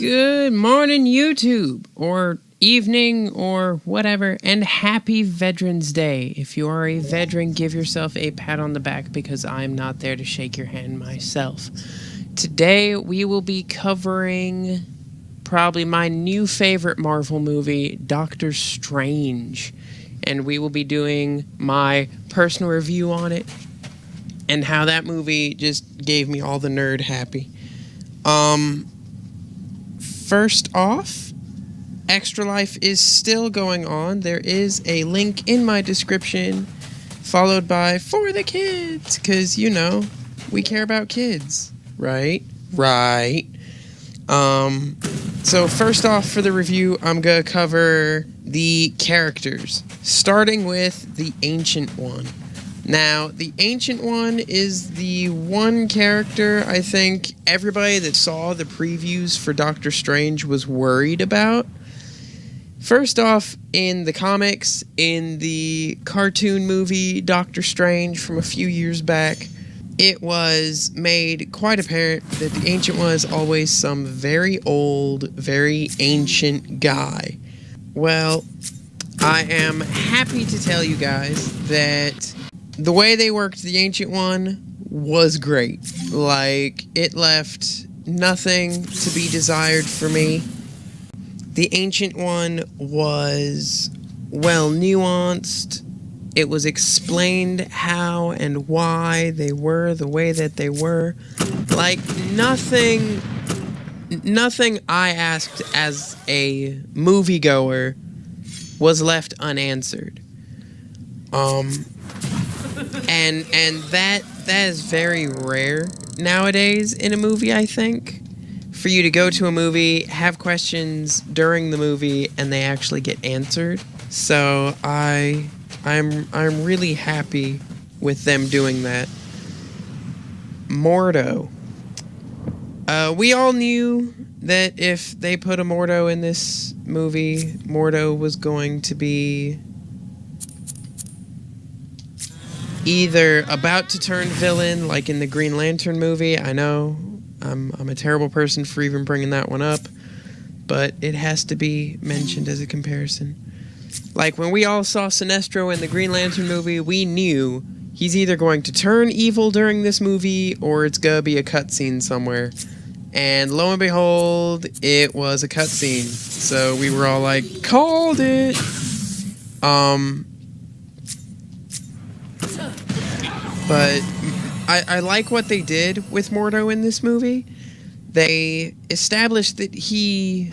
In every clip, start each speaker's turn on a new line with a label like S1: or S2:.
S1: Good morning, YouTube, or evening, or whatever, and happy Veterans Day. If you are a veteran, give yourself a pat on the back because I'm not there to shake your hand myself. Today, we will be covering probably my new favorite Marvel movie, Doctor Strange, and we will be doing my personal review on it and how that movie just gave me all the nerd happy. First off, Extra Life is still going on. There is a link in my description, followed by For the Kids, because, you know, we care about kids, right? Right. So first off, for the review, I'm going to cover the characters, starting with the Ancient One. Now, the Ancient One is the one character I think everybody that saw the previews for Doctor Strange was worried about. First off, in the comics, in the cartoon movie Doctor Strange from a few years back, it was made quite apparent that the Ancient One is always some very old, very ancient guy. Well, I am happy to tell you guys that the way they worked the Ancient One was great. Like, it left nothing to be desired for me. The Ancient One was well nuanced. It was explained how and why they were the way that they were. Like, nothing I asked as a moviegoer was left unanswered. And that is very rare nowadays in a movie, I think. For you to go to a movie, have questions during the movie, and they actually get answered. So I'm really happy with them doing that. Mordo. We all knew that if they put a Mordo in this movie, Mordo was going to be either about to turn villain, like in the Green Lantern movie. I know I'm a terrible person for even bringing that one up, but it has to be mentioned as a comparison. Like, when we all saw Sinestro in the Green Lantern movie, we knew he's either going to turn evil during this movie or it's gonna be a cutscene somewhere. And lo and behold, it was a cutscene. So we were all like, called it! But I like what they did with Mordo in this movie. They established that he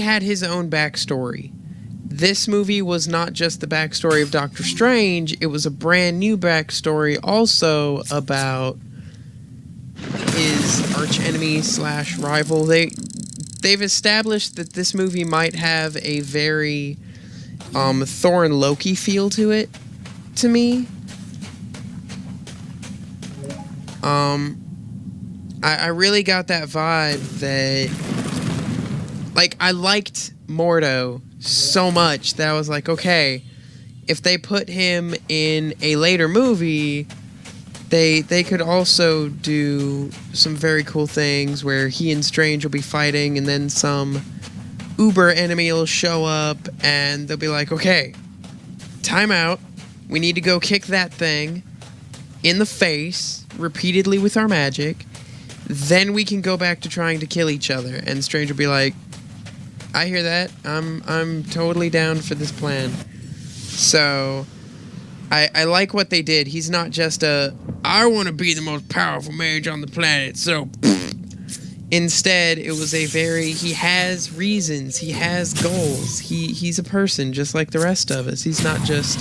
S1: had his own backstory. This movie was not just the backstory of Doctor Strange, it was a brand new backstory also about his archenemy / rival. They've established that this movie might have a very Thor and Loki feel to it, to me. I really got that vibe that, like, I liked Mordo so much that I was like, okay, if they put him in a later movie, they could also do some very cool things where he and Strange will be fighting and then some uber enemy will show up and they'll be like, okay, time out, we need to go kick that thing in the face repeatedly with our magic, then we can go back to trying to kill each other. And Strange will be like, I hear that, I'm totally down for this plan. So I like what they did. He's not just I want to be the most powerful mage on the planet, so instead it was he has reasons, he has goals, he's a person just like the rest of us. He's not just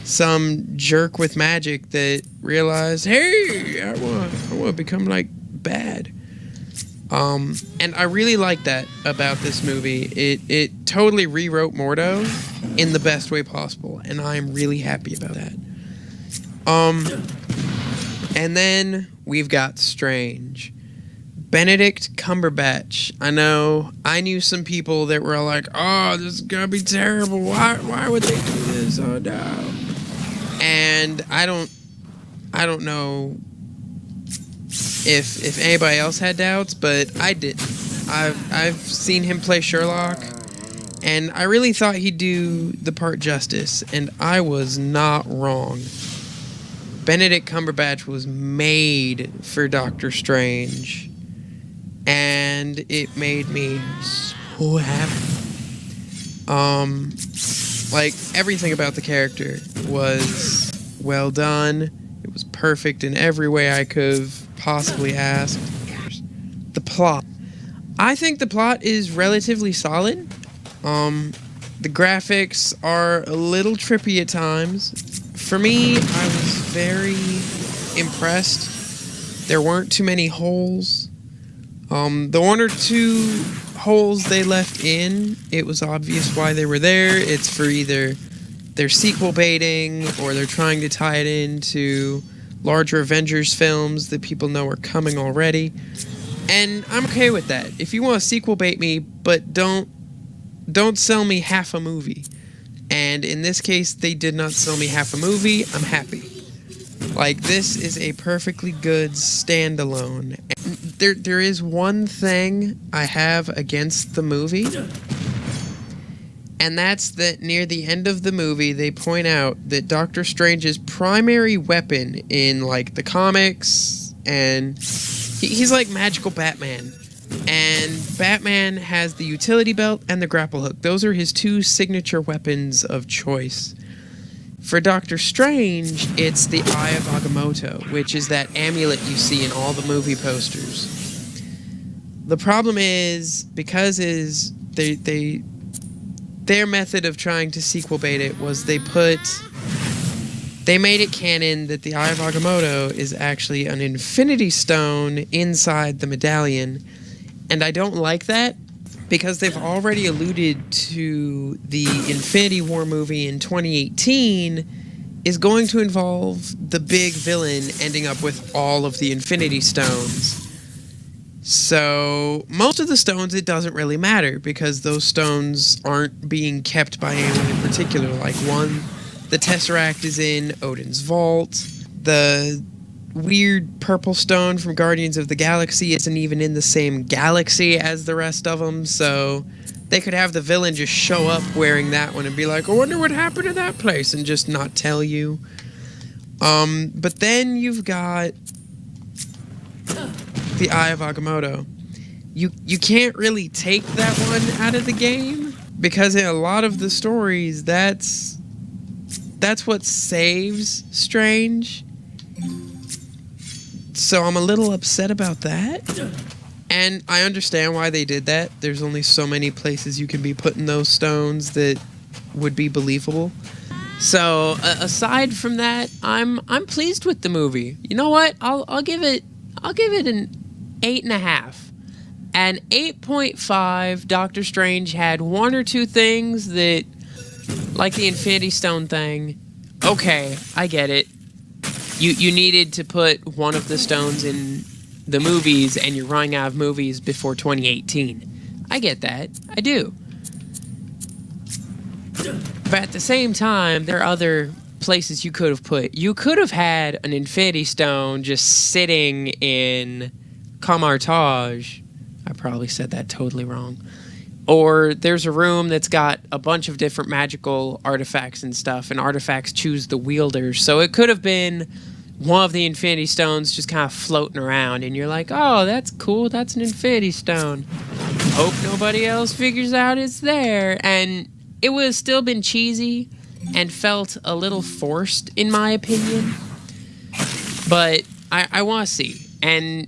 S1: some jerk with magic that realized, hey, I want to become, like, bad. And I really like that about this movie. It totally rewrote Mordo in the best way possible, and I'm really happy about that. And then we've got Strange. Benedict Cumberbatch. I knew some people that were like, oh, this is gonna be terrible. Why would they do this? Oh, no. And I don't know if anybody else had doubts, but I didn't. I've seen him play Sherlock, and I really thought he'd do the part justice, and I was not wrong. Benedict Cumberbatch was made for Doctor Strange, and it made me so happy. Like, everything about the character was well done. It was perfect in every way I could have possibly asked. The plot. I think the plot is relatively solid. The graphics are a little trippy at times. For me, I was very impressed. There weren't too many holes. The one or two holes they left in, it was obvious why they were there. It's for either they're sequel baiting or they're trying to tie it into larger Avengers films that people know are coming already. And I'm okay with that. If you want to sequel bait me, but don't sell me half a movie. And in this case, they did not sell me half a movie. I'm happy. Like, this is a perfectly good standalone. And there is one thing I have against the movie, and that's that near the end of the movie, they point out that Doctor Strange's primary weapon in, like, the comics, and he's like magical Batman. And Batman has the utility belt and the grapple hook. Those are his two signature weapons of choice. For Doctor Strange, it's the Eye of Agamotto, which is that amulet you see in all the movie posters. The problem is, because their method of trying to sequel bait it was they made it canon that the Eye of Agamotto is actually an Infinity Stone inside the medallion. And I don't like that, because they've already alluded to the Infinity War movie in 2018 is going to involve the big villain ending up with all of the Infinity Stones. So most of the stones, it doesn't really matter, because those stones aren't being kept by anyone in particular. Like one, the Tesseract is in Odin's vault. The weird purple stone from Guardians of the Galaxy isn't even in the same galaxy as the rest of them, so they could have the villain just show up wearing that one and be like, I wonder what happened to that place, and just not tell you. But then you've got the Eye of Agamotto. You can't really take that one out of the game, because in a lot of the stories, that's what saves Strange. So I'm a little upset about that. And I understand why they did that. There's only so many places you can be putting those stones that would be believable. So aside from that, I'm pleased with the movie. You know what? I'll give it an 8.5. An 8.5. Doctor Strange had one or two things that, like the Infinity Stone thing. Okay, I get it. You needed to put one of the stones in the movies, and you're running out of movies before 2018. I get that. I do. But at the same time, there are other places you could have put. You could have had an Infinity Stone just sitting in Camartage. I probably said that totally wrong. Or there's a room that's got a bunch of different magical artifacts and stuff, and artifacts choose the wielders. So it could have been one of the Infinity Stones just kind of floating around, and you're like, oh, that's cool, that's an Infinity Stone. Hope nobody else figures out it's there. And it would have still been cheesy and felt a little forced, in my opinion. But I want to see. And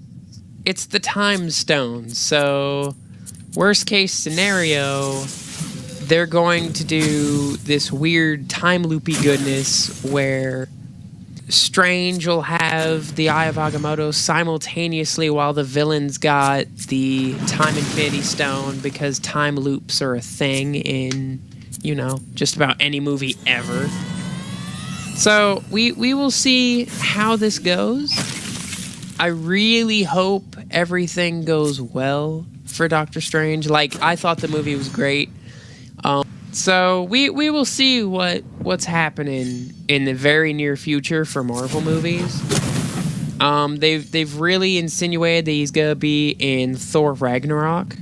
S1: it's the Time Stone, so worst case scenario, they're going to do this weird time loopy goodness where Strange will have the Eye of Agamotto simultaneously while the villain's got the Time Infinity Stone, because time loops are a thing in, just about any movie ever. So we will see how this goes. I really hope everything goes well for Doctor Strange. Like, I thought the movie was great. So we will see what's happening in the very near future for Marvel movies. They've really insinuated that he's gonna be in Thor Ragnarok,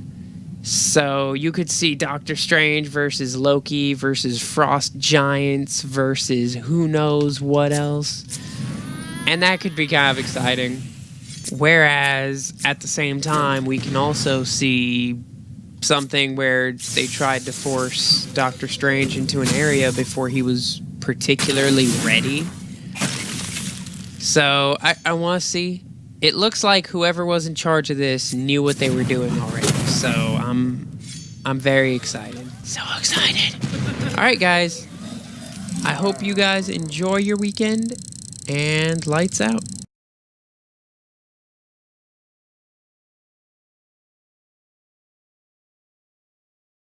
S1: So you could see Doctor Strange versus Loki versus Frost Giants versus who knows what else. And that could be kind of exciting. Whereas at the same time, we can also see something where they tried to force Doctor Strange into an area before he was particularly ready. So I want to see. It looks like whoever was in charge of this knew what they were doing already. So I'm very excited. So excited. All right, guys. I hope you guys enjoy your weekend, and lights out.